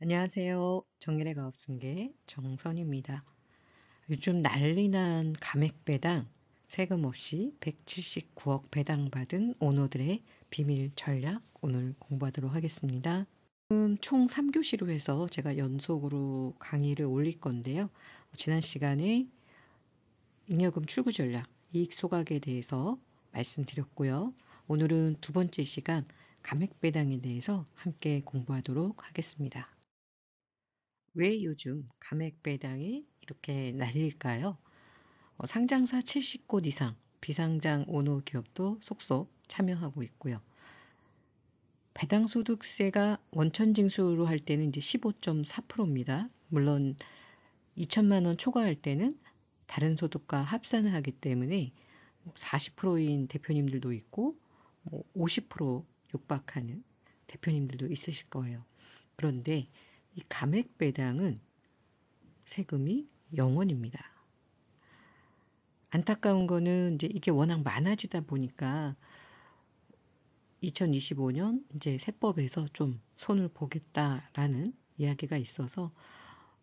안녕하세요. 정일의 가업승계 정선입니다. 요즘 난리난 감액배당, 세금 없이 179억 배당받은 오너들의 비밀 전략 오늘 공부하도록 하겠습니다. 총 3교시로 해서 제가 연속으로 강의를 올릴 건데요. 지난 시간에 잉여금 출구 전략, 이익 소각에 대해서 말씀드렸고요. 오늘은 두 번째 시간 감액배당에 대해서 함께 공부하도록 하겠습니다. 왜 요즘 감액 배당이 이렇게 날릴까요? 상장사 70곳 이상, 비상장 오너 기업도 속속 참여하고 있고요. 배당소득세가 원천징수로 할 때는 이제 15.4%입니다. 물론 2천만 원 초과할 때는 다른 소득과 합산을 하기 때문에 40%인 대표님들도 있고 50% 육박하는 대표님들도 있으실 거예요. 그런데 이 감액 배당은 세금이 0원입니다. 안타까운 거는 이제 이게 워낙 많아지다 보니까 2025년 이제 세법에서 좀 손을 보겠다라는 이야기가 있어서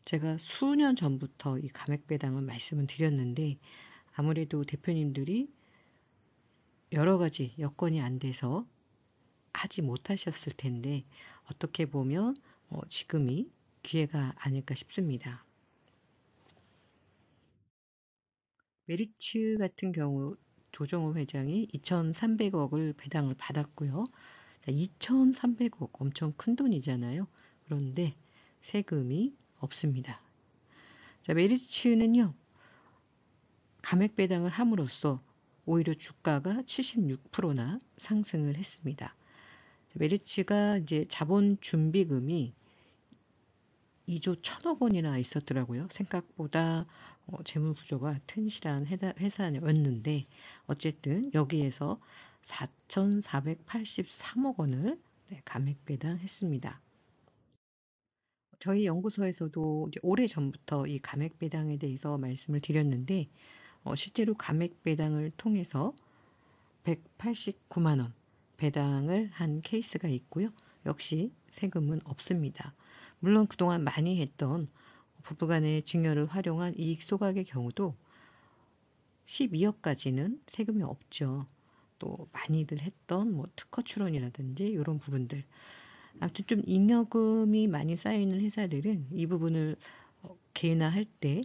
제가 수년 전부터 이 감액 배당을 말씀을 드렸는데 아무래도 대표님들이 여러 가지 여건이 안 돼서 하지 못하셨을 텐데 어떻게 보면 지금이 기회가 아닐까 싶습니다. 메리츠 같은 경우 조정호 회장이 2,300억을 배당을 받았고요. 2,300억 엄청 큰 돈이잖아요. 그런데 세금이 없습니다. 자, 메리츠는요. 감액 배당을 함으로써 오히려 주가가 76%나 상승을 했습니다. 메리츠가 이제 자본 준비금이 2조 1천억 원이나 있었더라고요. 생각보다 재무 구조가 튼실한 회사였는데 어쨌든 여기에서 4,483억 원을 감액 배당했습니다. 저희 연구소에서도 오래 전부터 이 감액 배당에 대해서 말씀을 드렸는데 실제로 감액 배당을 통해서 189만 원 배당을 한 케이스가 있고요. 역시 세금은 없습니다. 물론 그동안 많이 했던 부부간의 증여를 활용한 이익 소각의 경우도 12억까지는 세금이 없죠. 또 많이들 했던 특허 출원이라든지 이런 부분들. 아무튼 좀 잉여금이 많이 쌓여있는 회사들은 이 부분을 개인화할 때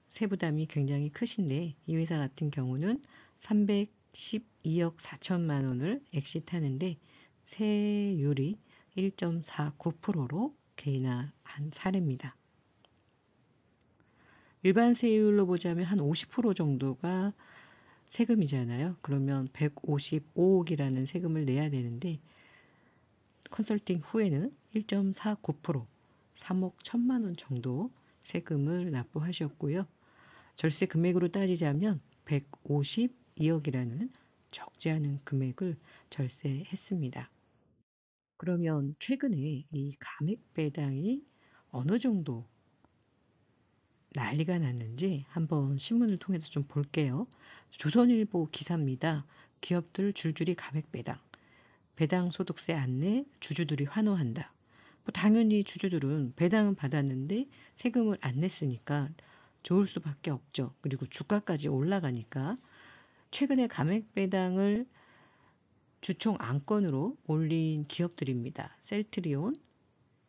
세부담이 굉장히 크신데 이 회사 같은 경우는 312억 4천만 원을 엑시트하는데 세율이 1.49%로 개인화한 사례입니다. 일반 세율로 보자면 한 50% 정도가 세금이잖아요. 그러면 155억이라는 세금을 내야 되는데 컨설팅 후에는 1.49%, 3억 1천만 원 정도 세금을 납부하셨고요. 절세 금액으로 따지자면 152억이라는 적지 않은 금액을 절세했습니다. 그러면 최근에 이 감액 배당이 어느 정도 난리가 났는지 한번 신문을 통해서 좀 볼게요. 조선일보 기사입니다. 기업들 줄줄이 감액 배당. 배당 소득세 안내 주주들이 환호한다. 당연히 주주들은 배당은 받았는데 세금을 안 냈으니까 좋을 수밖에 없죠. 그리고 주가까지 올라가니까 최근에 감액 배당을 주총 안건으로 올린 기업들입니다. 셀트리온,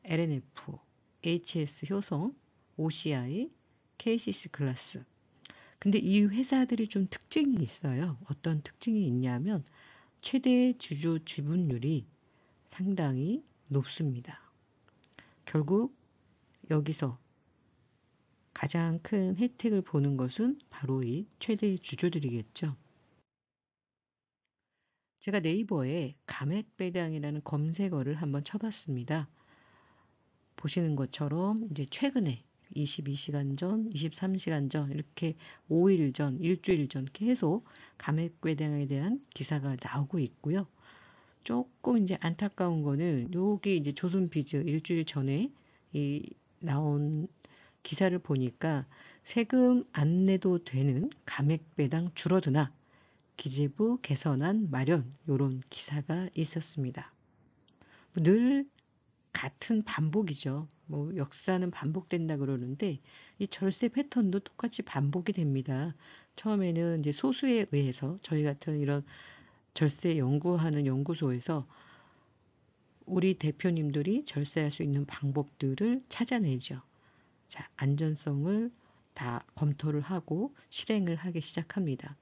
LNF, HS 효성, OCI, KCC 글라스. 근데 이 회사들이 좀 특징이 있어요. 어떤 특징이 있냐면 최대 주주 지분율이 상당히 높습니다. 결국 여기서 가장 큰 혜택을 보는 것은 바로 이 최대 주주들이겠죠. 제가 네이버에 감액배당이라는 검색어를 한번 쳐봤습니다. 보시는 것처럼 이제 최근에 22시간 전, 23시간 전, 이렇게 5일 전, 일주일 전 계속 감액배당에 대한 기사가 나오고 있고요. 조금 이제 안타까운 거는 여기 이제 조선비즈 일주일 전에 나온 기사를 보니까 세금 안 내도 되는 감액배당 줄어드나 기재부 개선안 마련 이런 기사가 있었습니다. 늘 같은 반복이죠. 뭐 역사는 반복된다 그러는데 이 절세 패턴도 똑같이 반복이 됩니다. 처음에는 이제 소수에 의해서 저희 같은 이런 절세 연구하는 연구소에서 우리 대표님들이 절세할 수 있는 방법들을 찾아내죠. 자, 안전성을 다 검토를 하고 실행을 하기 시작합니다.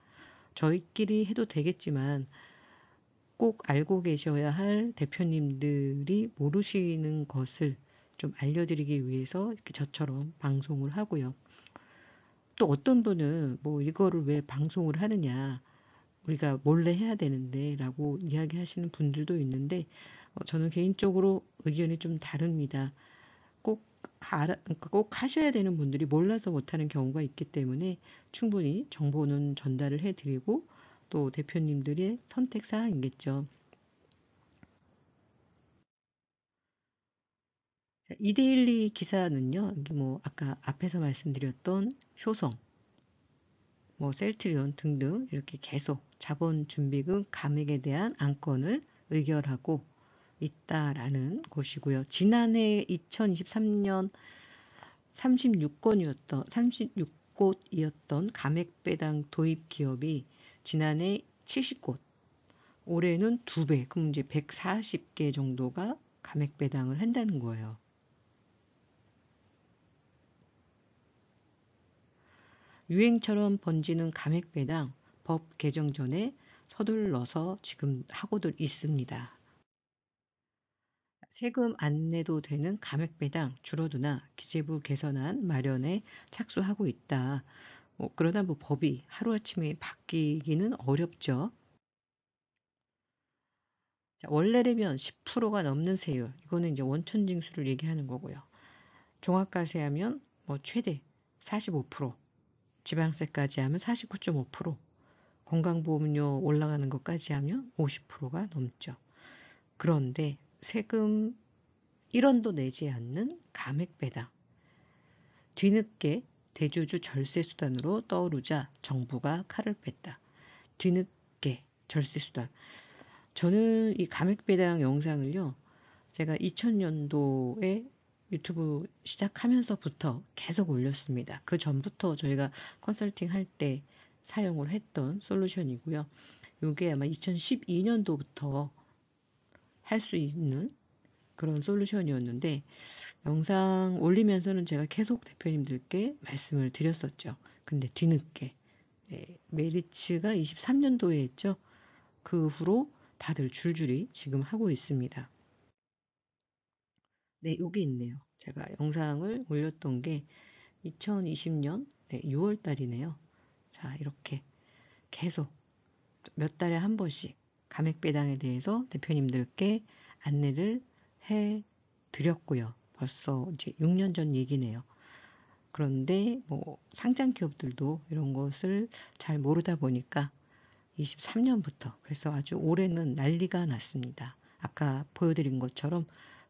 저희끼리 해도 되겠지만 꼭 알고 계셔야 할 대표님들이 모르시는 것을 좀 알려드리기 위해서 이렇게 저처럼 방송을 하고요. 또 어떤 분은 뭐 이거를 왜 방송을 하느냐, 우리가 몰래 해야 되는데 라고 이야기하시는 분들도 있는데 저는 개인적으로 의견이 좀 다릅니다. 꼭 그러니까 꼭 하셔야 되는 분들이 몰라서 못하는 경우가 있기 때문에 충분히 정보는 전달을 해드리고 또 대표님들의 선택 사항이겠죠. 이데일리 기사는요, 이게 뭐 아까 앞에서 말씀드렸던 효성, 뭐 셀트리온 등등 이렇게 계속 자본 준비금 감액에 대한 안건을 의결하고 있다라는 곳이고요. 지난해 2023년 36곳이었던 감액 배당 도입 기업이 지난해 70곳, 올해는 2배, 그럼 이제 140개 정도가 감액 배당을 한다는 거예요. 유행처럼 번지는 감액 배당 법 개정 전에 서둘러서 지금 하고도 있습니다. 세금 안 내도 되는 감액 배당 줄어드나 기재부 개선안 마련에 착수하고 있다. 그러다 뭐 법이 하루아침에 바뀌기는 어렵죠. 자, 원래라면 10%가 넘는 세율, 이거는 이제 원천징수를 얘기하는 거고요. 종합과세 하면 뭐 최대 45%, 지방세까지 하면 49.5%, 건강보험료 올라가는 것까지 하면 50%가 넘죠. 그런데 세금 1원도 내지 않는 감액배당, 뒤늦게 대주주 절세 수단으로 떠오르자 정부가 칼을 뺐다. 뒤늦게 절세 수단. 저는 이 감액배당 영상을요, 제가 2000년도에 유튜브 시작하면서부터 계속 올렸습니다. 그 전부터 저희가 컨설팅 할 때 사용을 했던 솔루션이고요. 이게 아마 2012년도부터 할 수 있는 그런 솔루션이었는데 영상 올리면서는 제가 계속 대표님들께 말씀을 드렸었죠. 근데 뒤늦게 메리츠가 23년도에 했죠. 그 후로 다들 줄줄이 지금 하고 있습니다. 네, 여기 있네요. 제가 영상을 올렸던 게 2020년 6월 달이네요. 자, 이렇게 계속 몇 달에 한 번씩 감액배당에 대해서 대표님들께 안내를 해 드렸고요. 벌써 이제 6년 전 얘기네요. 그런데 뭐 상장 기업들도 이런 것을 잘 모르다 보니까 23년부터 그래서 아주 올해는 난리가 났습니다. 아까 보여드린 것처럼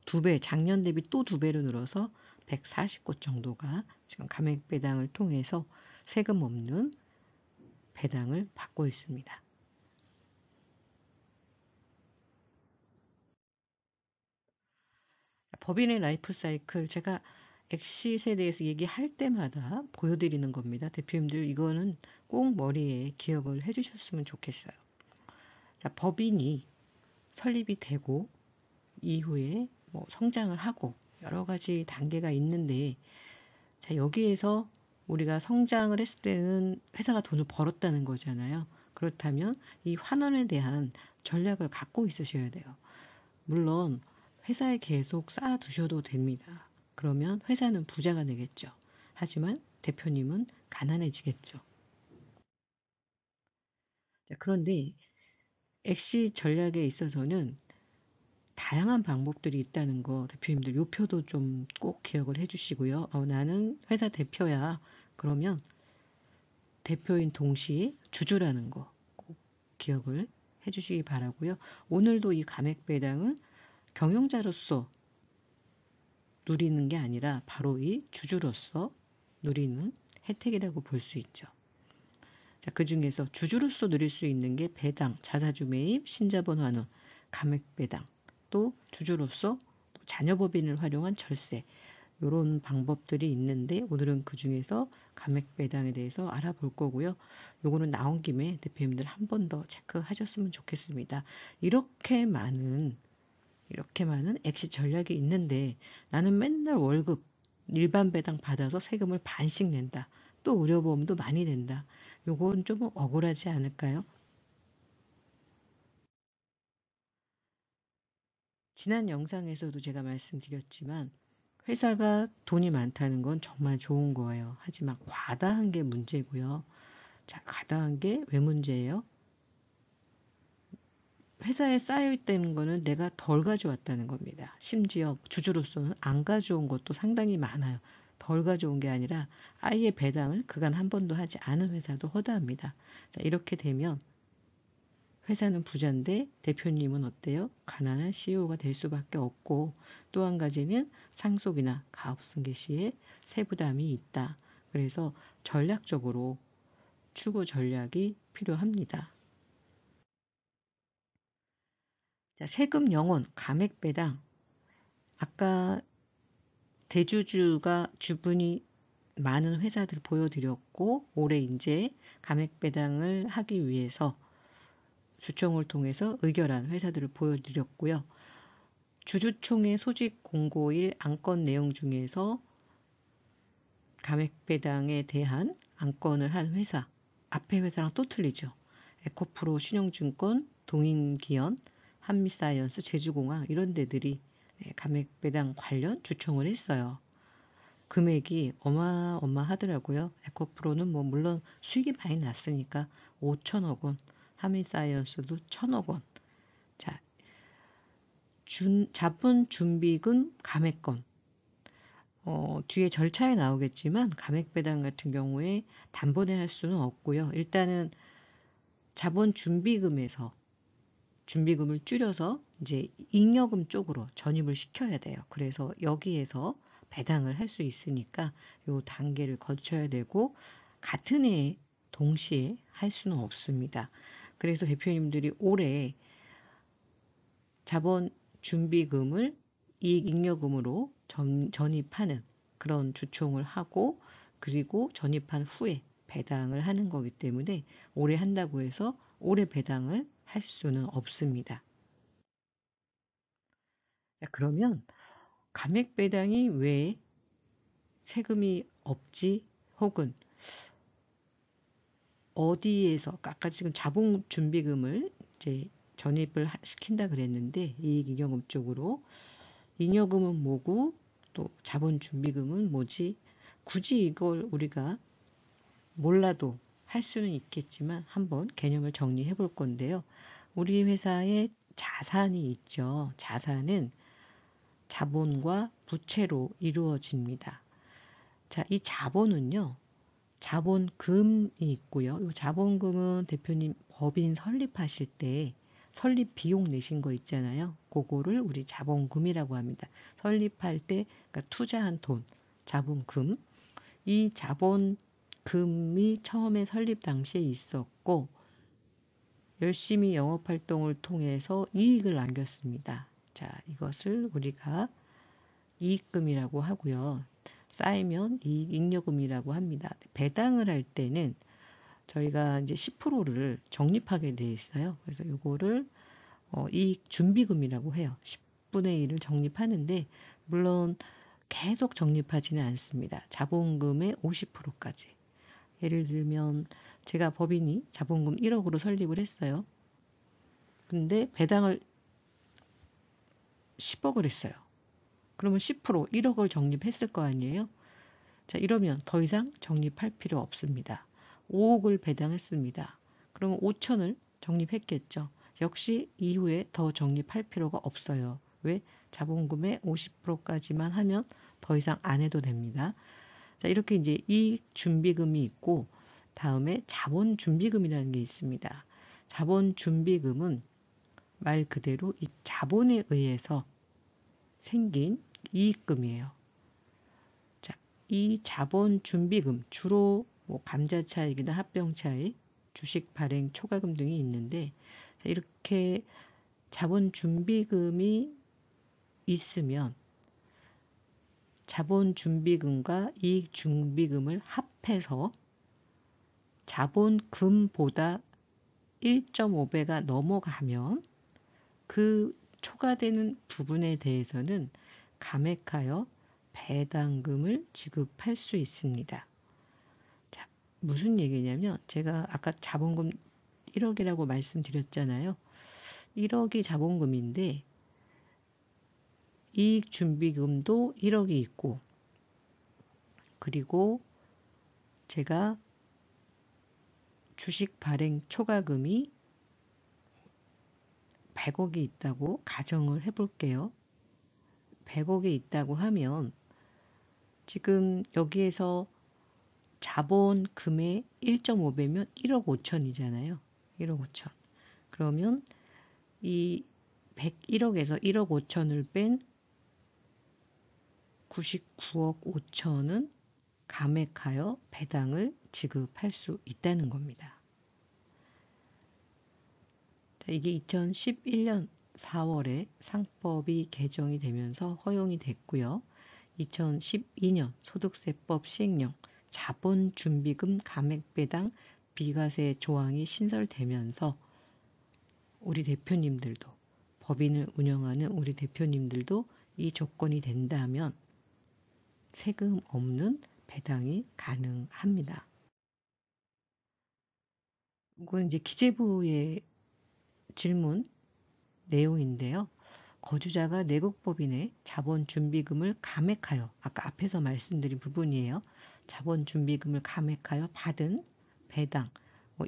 2배, 작년 대비 또 2배로 늘어서 140곳 정도가 지금 감액 배당을 통해서 세금 없는 배당을 받고 있습니다. 법인의 라이프 사이클 제가 엑시스에 대해서 얘기할 때마다 보여드리는 겁니다. 대표님들 이거는 꼭 머리에 기억을 해주셨으면 좋겠어요. 자, 법인이 설립이 되고 이후에 뭐 성장을 하고 여러 가지 단계가 있는데 자, 여기에서 우리가 성장을 했을 때는 회사가 돈을 벌었다는 거잖아요. 그렇다면 이 환원에 대한 전략을 갖고 있으셔야 돼요. 물론 회사에 계속 쌓아두셔도 됩니다. 그러면 회사는 부자가 되겠죠. 하지만 대표님은 가난해지겠죠. 자, 그런데 엑시 전략에 있어서는 다양한 방법들이 있다는 거 대표님들 요 표도 좀 꼭 기억을 해주시고요. 나는 회사 대표야. 그러면 대표인 동시에 주주라는 거 꼭 기억을 해주시기 바라고요. 오늘도 이 감액 배당은 경영자로서 누리는 게 아니라 바로 이 주주로서 누리는 혜택이라고 볼 수 있죠. 자, 그 중에서 주주로서 누릴 수 있는 게 배당, 자사주 매입, 신자본 환원, 감액 배당, 또 주주로서 자녀법인을 활용한 절세, 이런 방법들이 있는데 오늘은 그 중에서 감액배당에 대해서 알아볼 거고요. 요거는 나온 김에 대표님들 한 번 더 체크하셨으면 좋겠습니다. 이렇게 많은 엑시 전략이 있는데 나는 맨날 월급 일반 배당 받아서 세금을 반씩 낸다. 또 의료보험도 많이 낸다. 요건 좀 억울하지 않을까요? 지난 영상에서도 제가 말씀드렸지만 회사가 돈이 많다는 건 정말 좋은 거예요. 하지만 과다한 게 문제고요. 자, 과다한 게 왜 문제예요? 회사에 쌓여있다는 거는 내가 덜 가져왔다는 겁니다. 심지어 주주로서는 안 가져온 것도 상당히 많아요. 덜 가져온 게 아니라 아예 배당을 그간 한 번도 하지 않은 회사도 허다합니다. 자, 이렇게 되면 회사는 부자인데 대표님은 어때요? 가난한 CEO가 될 수밖에 없고 또 한 가지는 상속이나 가업승계 시에 세부담이 있다. 그래서 전략적으로 추구 전략이 필요합니다. 자, 세금 영원, 감액 배당. 아까 대주주가 주분이 많은 회사들 보여드렸고 올해 이제 감액 배당을 하기 위해서 주총을 통해서 의결한 회사들을 보여드렸고요. 주주총회 소집 공고일 안건 내용 중에서 감액 배당에 대한 안건을 한 회사, 앞에 회사랑 또 틀리죠. 에코프로 신용증권, 동인기업, 한미사이언스, 제주공항 이런 데들이 감액 배당 관련 주총을 했어요. 금액이 어마어마하더라고요. 에코프로는 뭐 물론 수익이 많이 났으니까 5천억 원, 한미사이언스도 1천억 원. 자, 자본 준비금 감액권. 뒤에 절차에 나오겠지만 감액 배당 같은 경우에 단번에 할 수는 없고요. 일단은 자본 준비금에서 준비금을 줄여서 이제 잉여금 쪽으로 전입을 시켜야 돼요. 그래서 여기에서 배당을 할 수 있으니까 요 단계를 거쳐야 되고 같은 해에 동시에 할 수는 없습니다. 그래서 대표님들이 올해 자본 준비금을 이익 잉여금으로 전입하는 그런 주총을 하고 그리고 전입한 후에 배당을 하는 거기 때문에 올해 한다고 해서 올해 배당을 할 수는 없습니다. 자, 그러면 감액 배당이 왜 세금이 없지? 혹은 어디에서 아까 지금 자본 준비금을 이제 전입을 시킨다 그랬는데 이익 잉여금 쪽으로 잉여금은 뭐고 또 자본 준비금은 뭐지? 굳이 이걸 우리가 몰라도 할 수는 있겠지만 한번 개념을 정리해 볼 건데요. 우리 회사에 자산이 있죠. 자산은 자본과 부채로 이루어집니다. 자, 이 자본은요. 자본금이 있고요. 이 자본금은 대표님 법인 설립하실 때 설립 비용 내신 거 있잖아요. 그거를 우리 자본금이라고 합니다. 설립할 때 그러니까 투자한 돈, 자본금. 이 자본금이 처음에 설립 당시에 있었고 열심히 영업활동을 통해서 이익을 남겼습니다. 자, 이것을 우리가 이익금이라고 하고요. 쌓이면 이익 잉여금이라고 합니다. 배당을 할 때는 저희가 이제 10%를 적립하게 돼 있어요. 그래서 이거를 이익 준비금이라고 해요. 10분의 1을 적립하는데 물론 계속 적립하지는 않습니다. 자본금의 50%까지. 예를 들면 제가 법인이 자본금 1억으로 설립을 했어요. 근데 배당을 10억을 했어요. 그러면 10% 1억을 적립했을 거 아니에요? 자, 이러면 더 이상 적립할 필요 없습니다. 5억을 배당했습니다. 그러면 5천을 적립했겠죠. 역시 이후에 더 적립할 필요가 없어요. 왜? 자본금의 50%까지만 하면 더 이상 안 해도 됩니다. 자, 이렇게 이제 이익 준비금이 있고 다음에 자본 준비금이라는 게 있습니다. 자본 준비금은 말 그대로 이 자본에 의해서 생긴 이익금이에요. 자, 이 자본 준비금 주로 뭐 감자차익이나 합병차익, 주식 발행 초과금 등이 있는데 자, 이렇게 자본 준비금이 있으면 자본준비금과 이익준비금을 합해서 자본금보다 1.5배가 넘어가면 그 초과되는 부분에 대해서는 감액하여 배당금을 지급할 수 있습니다. 자, 무슨 얘기냐면 제가 아까 자본금 1억이라고 말씀드렸잖아요. 1억이 자본금인데 이익준비금도 1억이 있고, 그리고 제가 주식 발행 초과금이 100억이 있다고 가정을 해볼게요. 100억이 있다고 하면 지금 여기에서 자본금의 1.5배면 1억 5천이잖아요. 1억 5천. 그러면 이 101억에서 1억 5천을 뺀 99억 5천은 감액하여 배당을 지급할 수 있다는 겁니다. 이게 2011년 4월에 상법이 개정이 되면서 허용이 됐고요. 2012년 소득세법 시행령 자본준비금 감액배당 비과세 조항이 신설되면서 우리 대표님들도, 법인을 운영하는 우리 대표님들도 이 조건이 된다면 세금 없는 배당이 가능합니다. 이건 이제 기재부의 질문 내용인데요. 거주자가 내국법인의 자본준비금을 감액하여, 아까 앞에서 말씀드린 부분이에요. 자본준비금을 감액하여 받은 배당,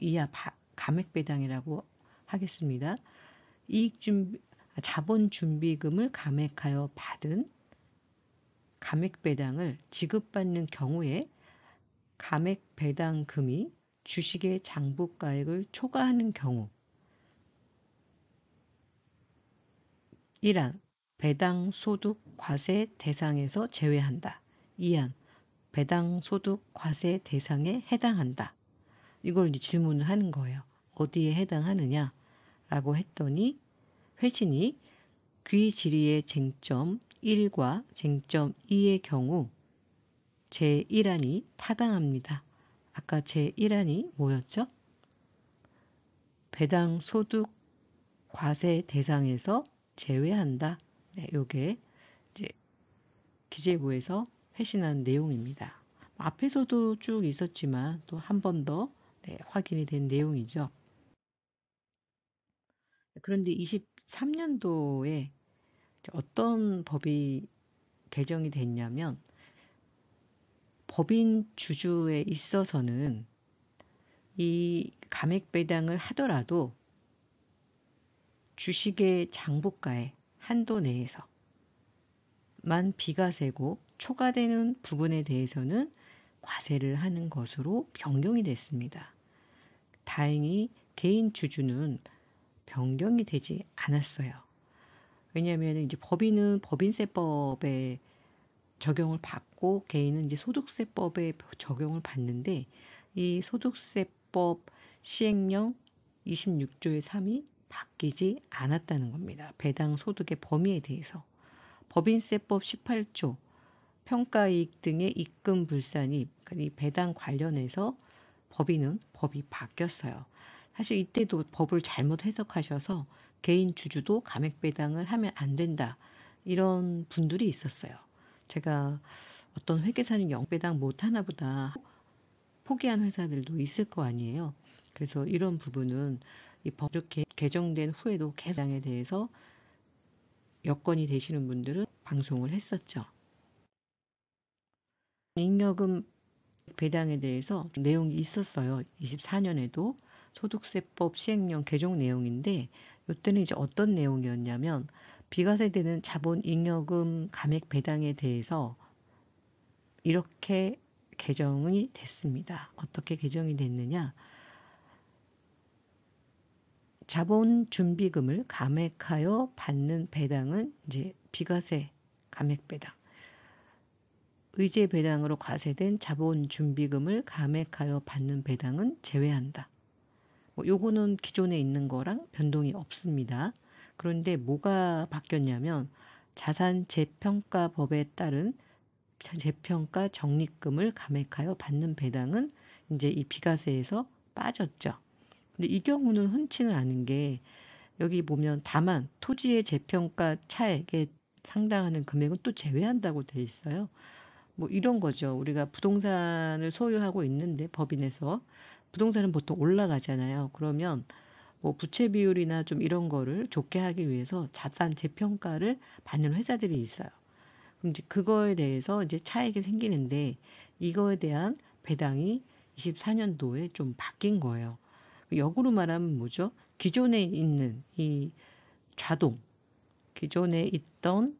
이하 감액배당이라고 하겠습니다. 자본준비금을 감액하여 받은 감액배당을 지급받는 경우에 감액배당금이 주식의 장부가액을 초과하는 경우 1안 배당소득 과세 대상에서 제외한다. 2안 배당소득 과세 대상에 해당한다. 이걸 이제 질문을 하는 거예요. 어디에 해당하느냐? 라고 했더니 회신이 귀질의의 쟁점 1과 쟁점 2의 경우 제1안이 타당합니다. 아까 제1안이 뭐였죠? 배당소득 과세 대상에서 제외한다. 네, 요게 이제 기재부에서 회신한 내용입니다. 앞에서도 쭉 있었지만 또 한 번 더 확인이 된 내용이죠. 그런데 23년도에 어떤 법이 개정이 됐냐면 법인 주주에 있어서는 이 감액배당을 하더라도 주식의 장부가의 한도 내에서만 비과세고 초과되는 부분에 대해서는 과세를 하는 것으로 변경이 됐습니다. 다행히 개인 주주는 변경이 되지 않았어요. 왜냐하면 이제 법인은 법인세법에 적용을 받고 개인은 이제 소득세법에 적용을 받는데 이 소득세법 시행령 26조의 3이 바뀌지 않았다는 겁니다. 배당 소득의 범위에 대해서. 법인세법 18조 평가이익 등의 입금 불산입, 이 배당 관련해서 법이 바뀌었어요. 사실 이때도 법을 잘못 해석하셔서 개인 주주도 감액배당을 하면 안 된다. 이런 분들이 있었어요. 제가 어떤 회계사는 영배당 못하나 보다 포기한 회사들도 있을 거 아니에요. 그래서 이런 부분은 이 법 이렇게 개정된 후에도 개정에 대해서 여건이 되시는 분들은 방송을 했었죠. 잉여금 배당에 대해서 내용이 있었어요. 24년에도 소득세법 시행령 개정 내용인데 이때는 이제 어떤 내용이었냐면 비과세되는 자본 잉여금 감액 배당에 대해서 이렇게 개정이 됐습니다. 어떻게 개정이 됐느냐? 자본 준비금을 감액하여 받는 배당은 이제 비과세 감액 배당. 의제 배당으로 과세된 자본 준비금을 감액하여 받는 배당은 제외한다. 요거는 기존에 있는 거랑 변동이 없습니다. 그런데 뭐가 바뀌었냐면 자산재평가법에 따른 재평가 적립금을 감액하여 받는 배당은 이제 이 비과세에서 빠졌죠. 근데 이 경우는 흔치는 않은 게 여기 보면 다만 토지의 재평가 차액에 상당하는 금액은 또 제외한다고 돼 있어요. 뭐 이런 거죠. 우리가 부동산을 소유하고 있는데 법인에서 부동산은 보통 올라가잖아요. 그러면 뭐 부채 비율이나 좀 이런 거를 좋게 하기 위해서 자산 재평가를 받는 회사들이 있어요. 그럼 이제 그거에 대해서 이제 차익이 생기는데 이거에 대한 배당이 24년도에 좀 바뀐 거예요. 역으로 말하면 뭐죠? 기존에 있는 이 좌동, 기존에 있던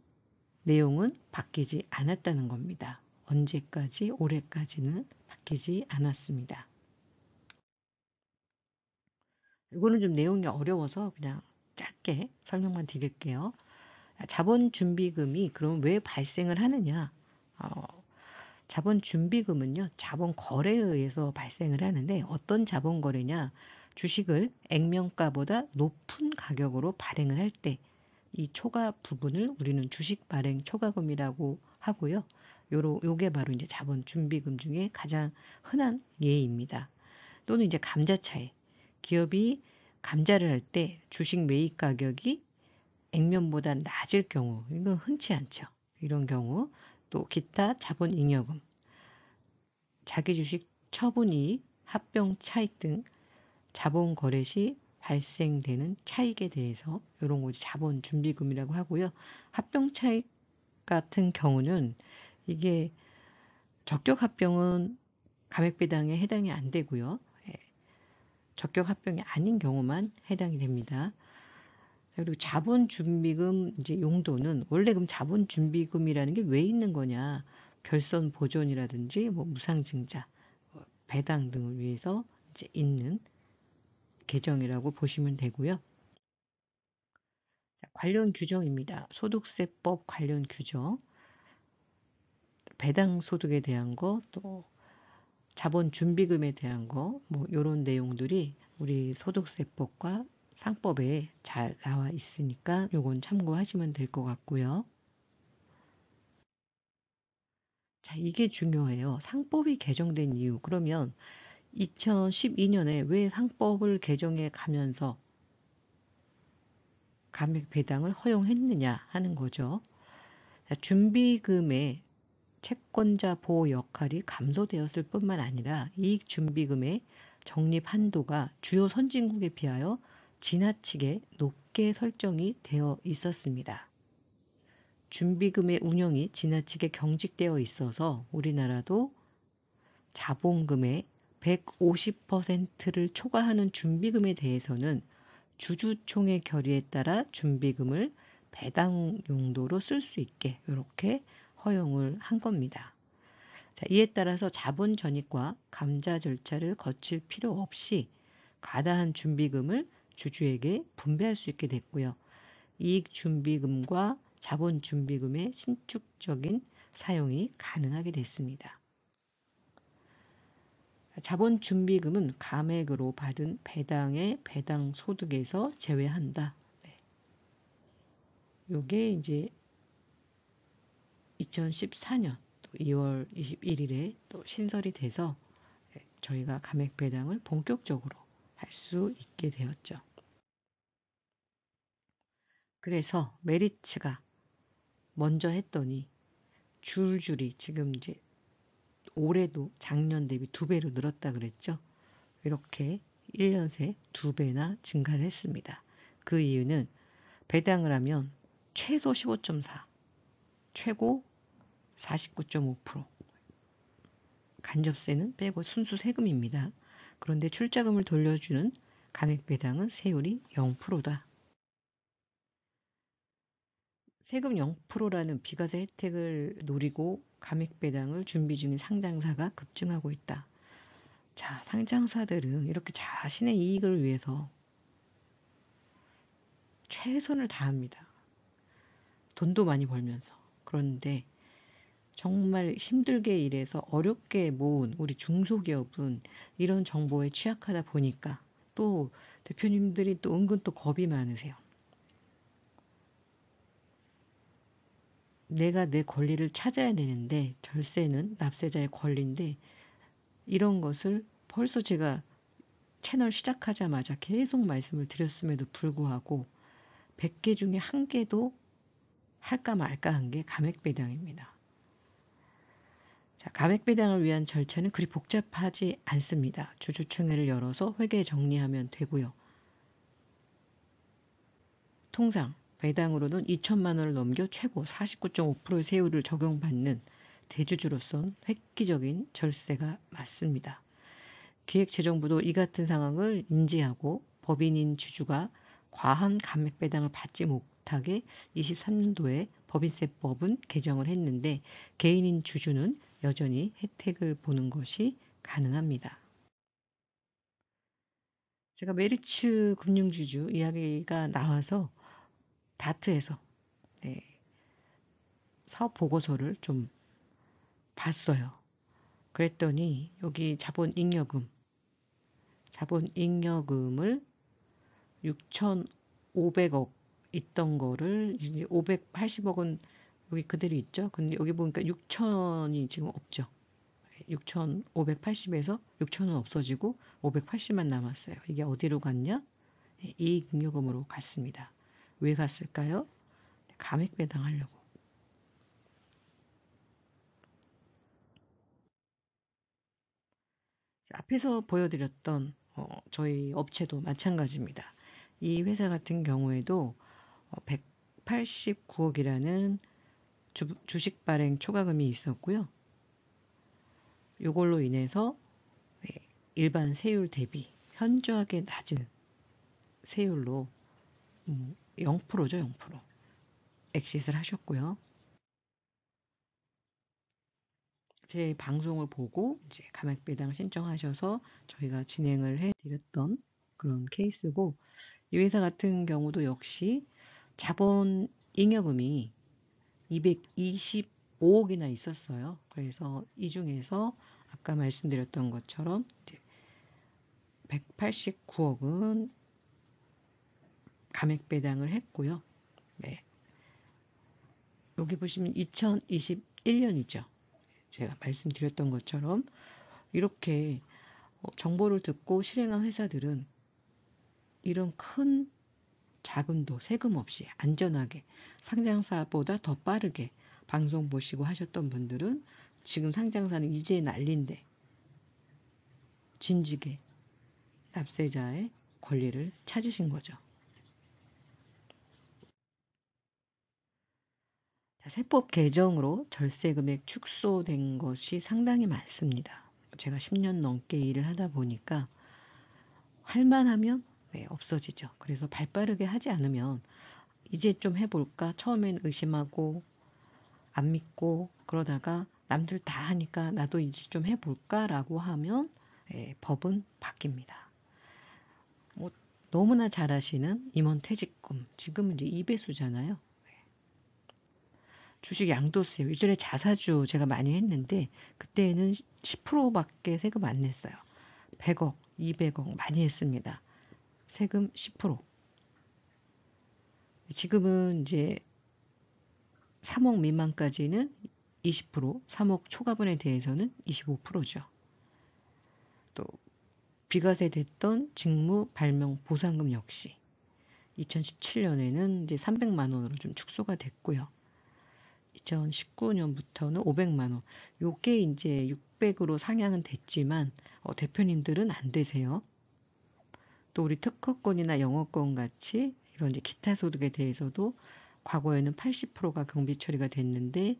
내용은 바뀌지 않았다는 겁니다. 언제까지? 올해까지는 바뀌지 않았습니다. 이거는 좀 내용이 어려워서 그냥 짧게 설명만 드릴게요. 자본준비금이 그럼 왜 발생을 하느냐? 어, 자본준비금은요, 자본거래에 의해서 발생을 하는데 어떤 자본거래냐? 주식을 액면가보다 높은 가격으로 발행을 할 때 이 초과 부분을 우리는 주식 발행 초과금이라고 하고요. 요게 바로 이제 자본준비금 중에 가장 흔한 예입니다. 또는 이제 감자차익. 기업이 감자를 할 때 주식 매입 가격이 액면보다 낮을 경우, 이건 흔치 않죠. 이런 경우, 또 기타 자본잉여금, 자기 주식 처분이익, 합병 차익 등 자본 거래 시 발생되는 차익에 대해서 이런 거 자본 준비금이라고 하고요. 합병 차익 같은 경우는 이게 적격 합병은 감액 배당에 해당이 안 되고요. 예, 적격 합병이 아닌 경우만 해당이 됩니다. 그리고 자본 준비금 이제 용도는 원래 그럼 자본 준비금이라는 게 왜 있는 거냐? 결손 보존이라든지 뭐 무상증자, 배당 등을 위해서 이제 있는 계정이라고 보시면 되고요. 자, 관련 규정입니다. 소득세법 관련 규정, 배당 소득에 대한 거, 또 자본 준비금에 대한 거, 뭐 이런 내용들이 우리 소득세법과 상법에 잘 나와 있으니까 요건 참고하시면 될 것 같고요. 자, 이게 중요해요. 상법이 개정된 이유. 그러면 2012년에 왜 상법을 개정해 가면서 감액 배당을 허용했느냐 하는 거죠. 자, 준비금의 채권자 보호 역할이 감소되었을 뿐만 아니라 이익 준비금의 적립 한도가 주요 선진국에 비하여 지나치게 높게 설정이 되어 있었습니다. 준비금의 운영이 지나치게 경직되어 있어서 우리나라도 자본금의 150%를 초과하는 준비금에 대해서는 주주총회 결의에 따라 준비금을 배당 용도로 쓸 수 있게 이렇게 허용을 한 겁니다. 자, 이에 따라서 자본 전입과 감자 절차를 거칠 필요 없이 과다한 준비금을 주주에게 분배할 수 있게 됐고요. 이익 준비금과 자본 준비금의 신축적인 사용이 가능하게 됐습니다. 자본 준비금은 감액으로 받은 배당의 배당 소득에서 제외한다. 네. 요게 이제 2014년 2월 21일에 또 신설이 돼서 저희가 감액 배당을 본격적으로 할 수 있게 되었죠. 그래서 메리츠가 먼저 했더니 줄줄이 지금 이제 올해도 작년 대비 2배로 늘었다 그랬죠. 이렇게 1년 새 2배나 증가를 했습니다. 그 이유는 배당을 하면 최소 15.4, 최고 49.5%, 간접세는 빼고 순수 세금입니다. 그런데 출자금을 돌려주는 감액배당은 세율이 0%다. 세금 0%라는 비과세 혜택을 노리고 감액배당을 준비 중인 상장사가 급증하고 있다. 자, 상장사들은 이렇게 자신의 이익을 위해서 최선을 다합니다. 돈도 많이 벌면서. 그런데 정말 힘들게 일해서 어렵게 모은 우리 중소기업은 이런 정보에 취약하다 보니까 또 대표님들이 또 은근 또 겁이 많으세요. 내가 내 권리를 찾아야 되는데 절세는 납세자의 권리인데 이런 것을 벌써 제가 채널 시작하자마자 계속 말씀을 드렸음에도 불구하고 100개 중에 한 개도 할까 말까 한 게 감액배당입니다. 자, 감액배당을 위한 절차는 그리 복잡하지 않습니다. 주주총회를 열어서 회계 정리하면 되고요. 통상 배당으로는 2천만 원을 넘겨 최고 49.5%의 세율을 적용받는 대주주로선 획기적인 절세가 맞습니다. 기획재정부도 이 같은 상황을 인지하고 법인인 주주가 과한 감액배당을 받지 못하게 23년도에 법인세법은 개정을 했는데 개인인 주주는 여전히 혜택을 보는 것이 가능합니다. 제가 메리츠 금융주주 이야기가 나와서 다트에서 네, 사업 보고서를 좀 봤어요. 그랬더니 여기 자본잉여금을 6,500억 있던 거를 이제 580억은 여기 그대로 있죠. 근데 여기 보니까 6천이 지금 없죠. 6,580에서 6천은 없어지고 580만 남았어요. 이게 어디로 갔냐? 이익잉여금으로 갔습니다. 왜 갔을까요? 감액 배당하려고. 앞에서 보여드렸던 저희 업체도 마찬가지입니다. 이 회사 같은 경우에도 189억이라는 주식 발행 초과금이 있었고요. 이걸로 인해서 일반 세율 대비 현저하게 낮은 세율로 0%죠, 0%. 엑싯을 하셨고요. 제 방송을 보고 이제 감액 배당 신청하셔서 저희가 진행을 해드렸던 그런 케이스고, 이 회사 같은 경우도 역시 자본 잉여금이 225억이나 있었어요. 그래서 이 중에서 아까 말씀드렸던 것처럼 이제 189억은 감액 배당을 했고요. 네. 여기 보시면 2021년이죠. 제가 말씀드렸던 것처럼 이렇게 정보를 듣고 실행한 회사들은 이런 큰 자금도 세금 없이 안전하게 상장사보다 더 빠르게 방송 보시고 하셨던 분들은 지금 상장사는 이제 난린데 진지게 납세자의 권리를 찾으신 거죠. 자, 세법 개정으로 절세 금액 축소된 것이 상당히 많습니다. 제가 10년 넘게 일을 하다 보니까 할만하면 없어지죠. 그래서 발빠르게 하지 않으면 이제 좀 해볼까? 처음엔 의심하고 안 믿고 그러다가 남들 다 하니까 나도 이제 좀 해볼까라고 하면 법은 바뀝니다. 뭐 너무나 잘 아시는 임원퇴직금 지금은 이제 2배수잖아요. 주식 양도세 예전에 자사주 제가 많이 했는데 그때는 10%밖에 세금 안 냈어요. 100억, 200억 많이 했습니다. 세금 10%. 지금은 이제 3억 미만까지는 20%, 3억 초과분에 대해서는 25%죠. 또 비과세 됐던 직무 발명 보상금 역시 2017년에는 이제 300만 원으로 좀 축소가 됐고요. 2019년부터는 500만 원. 요게 이제 600으로 상향은 됐지만 대표님들은 안 되세요. 또 우리 특허권이나 영어권 같이 이런 이제 기타 소득에 대해서도 과거에는 80%가 경비 처리가 됐는데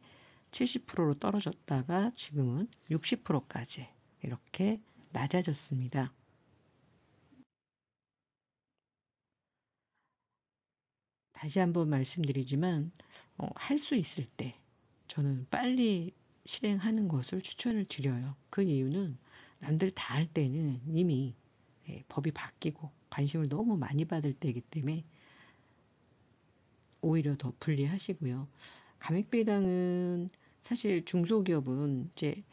70%로 떨어졌다가 지금은 60%까지 이렇게 낮아졌습니다. 다시 한번 말씀드리지만 할 수 있을 때 저는 빨리 실행하는 것을 추천을 드려요. 그 이유는 남들 다 할 때는 이미 법이 바뀌고 관심을 너무 많이 받을 때이기 때문에 오히려 더 불리하시고요. 감액배당은 사실 중소기업은 이제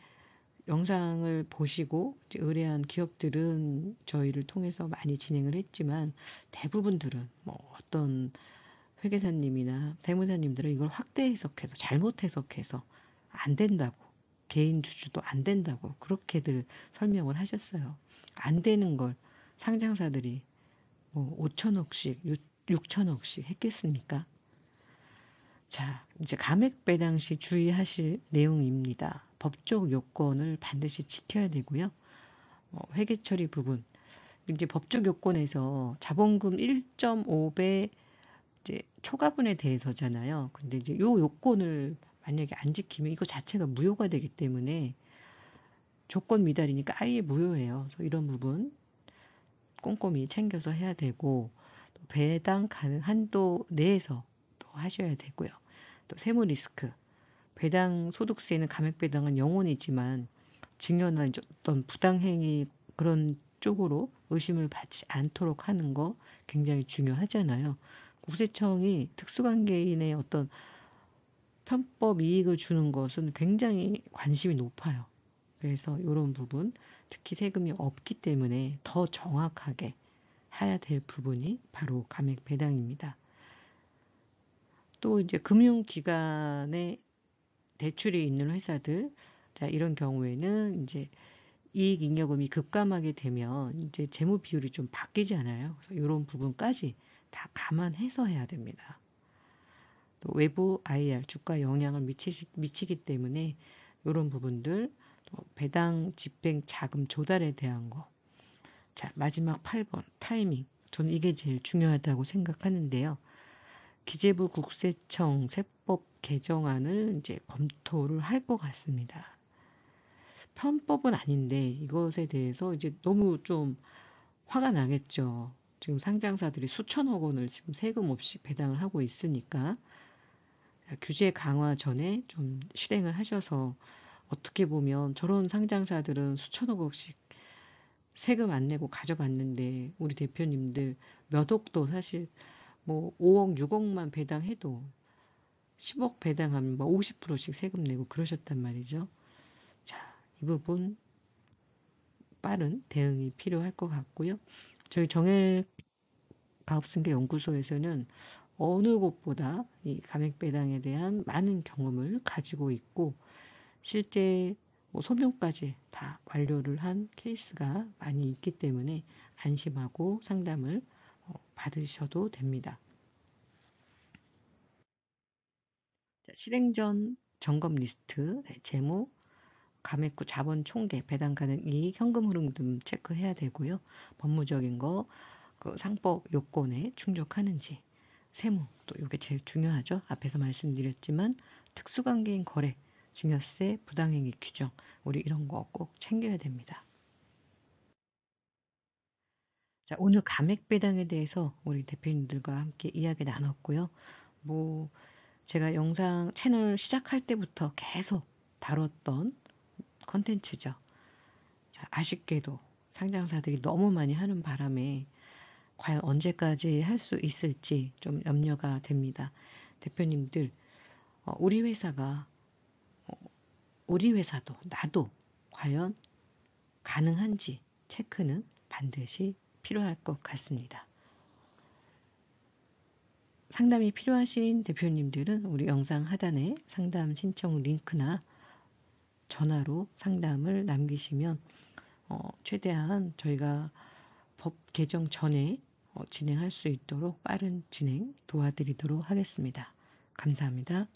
영상을 보시고 이제 의뢰한 기업들은 저희를 통해서 많이 진행을 했지만 대부분들은 뭐 어떤 회계사님이나 세무사님들은 이걸 확대 해석해서 잘못 해석해서 안 된다고, 개인 주주도 안 된다고 그렇게들 설명을 하셨어요. 안 되는 걸 상장사들이 뭐 5천억씩 6천억씩 했겠습니까? 자, 이제 감액 배당 시 주의하실 내용입니다. 법적 요건을 반드시 지켜야 되고요. 회계 처리 부분, 이제 법적 요건에서 자본금 1.5배 이제 초과분에 대해서잖아요. 근데 이제 요 요건을 만약에 안 지키면 이거 자체가 무효가 되기 때문에 조건 미달이니까 아예 무효예요. 그래서 이런 부분 꼼꼼히 챙겨서 해야 되고, 또 배당 가능 한도 내에서 또 하셔야 되고요. 또 세무 리스크, 배당 소득세는 감액 배당은 영원이지만 증여나 이제 어떤 부당행위 그런 쪽으로 의심을 받지 않도록 하는 거 굉장히 중요하잖아요. 국세청이 특수관계인의 어떤 편법 이익을 주는 것은 굉장히 관심이 높아요. 그래서 이런 부분, 특히 세금이 없기 때문에 더 정확하게 해야 될 부분이 바로 감액 배당입니다. 또 이제 금융기관에 대출이 있는 회사들, 자, 이런 경우에는 이제 이익 잉여금이 급감하게 되면 이제 재무 비율이 좀 바뀌잖아요. 그래서 이런 부분까지 다 감안해서 해야 됩니다. 또 외부 IR 주가 영향을 미치기 때문에 이런 부분들, 또 배당 집행 자금 조달에 대한 거. 자, 마지막 8번 타이밍. 저는 이게 제일 중요하다고 생각하는데요. 기재부 국세청 세법 개정안을 이제 검토를 할 것 같습니다. 편법은 아닌데 이것에 대해서 이제 너무 좀 화가 나겠죠. 지금 상장사들이 수천억 원을 지금 세금 없이 배당을 하고 있으니까 규제 강화 전에 좀 실행을 하셔서, 어떻게 보면 저런 상장사들은 수천억 원씩 세금 안 내고 가져갔는데 우리 대표님들 몇 억도 사실 뭐 5억, 6억만 배당해도 10억 배당하면 뭐 50%씩 세금 내고 그러셨단 말이죠. 자, 이 부분 빠른 대응이 필요할 것 같고요. 저희 정액 가업승계연구소에서는 어느 곳보다 이 감액 배당에 대한 많은 경험을 가지고 있고, 실제 뭐 소명까지 다 완료를 한 케이스가 많이 있기 때문에 안심하고 상담을 받으셔도 됩니다. 자, 실행 전 점검 리스트, 재무, 감액 후 자본 총계, 배당 가능 이익, 현금 흐름 등 체크해야 되고요. 법무적인 거, 그 상법 요건에 충족하는지, 세무, 또 이게 제일 중요하죠. 앞에서 말씀드렸지만 특수관계인 거래, 증여세, 부당행위 규정, 우리 이런 거 꼭 챙겨야 됩니다. 자, 오늘 감액 배당에 대해서 우리 대표님들과 함께 이야기 나눴고요. 뭐 제가 영상 채널 시작할 때부터 계속 다뤘던 컨텐츠죠. 자, 아쉽게도 상장사들이 너무 많이 하는 바람에 과연 언제까지 할 수 있을지 좀 염려가 됩니다. 대표님들, 우리 회사가, 우리 회사도 나도 과연 가능한지 체크는 반드시 필요할 것 같습니다. 상담이 필요하신 대표님들은 우리 영상 하단에 상담 신청 링크나 전화로 상담을 남기시면 최대한 저희가 법 개정 전에 진행할 수 있도록 빠른 진행 도와드리도록 하겠습니다. 감사합니다.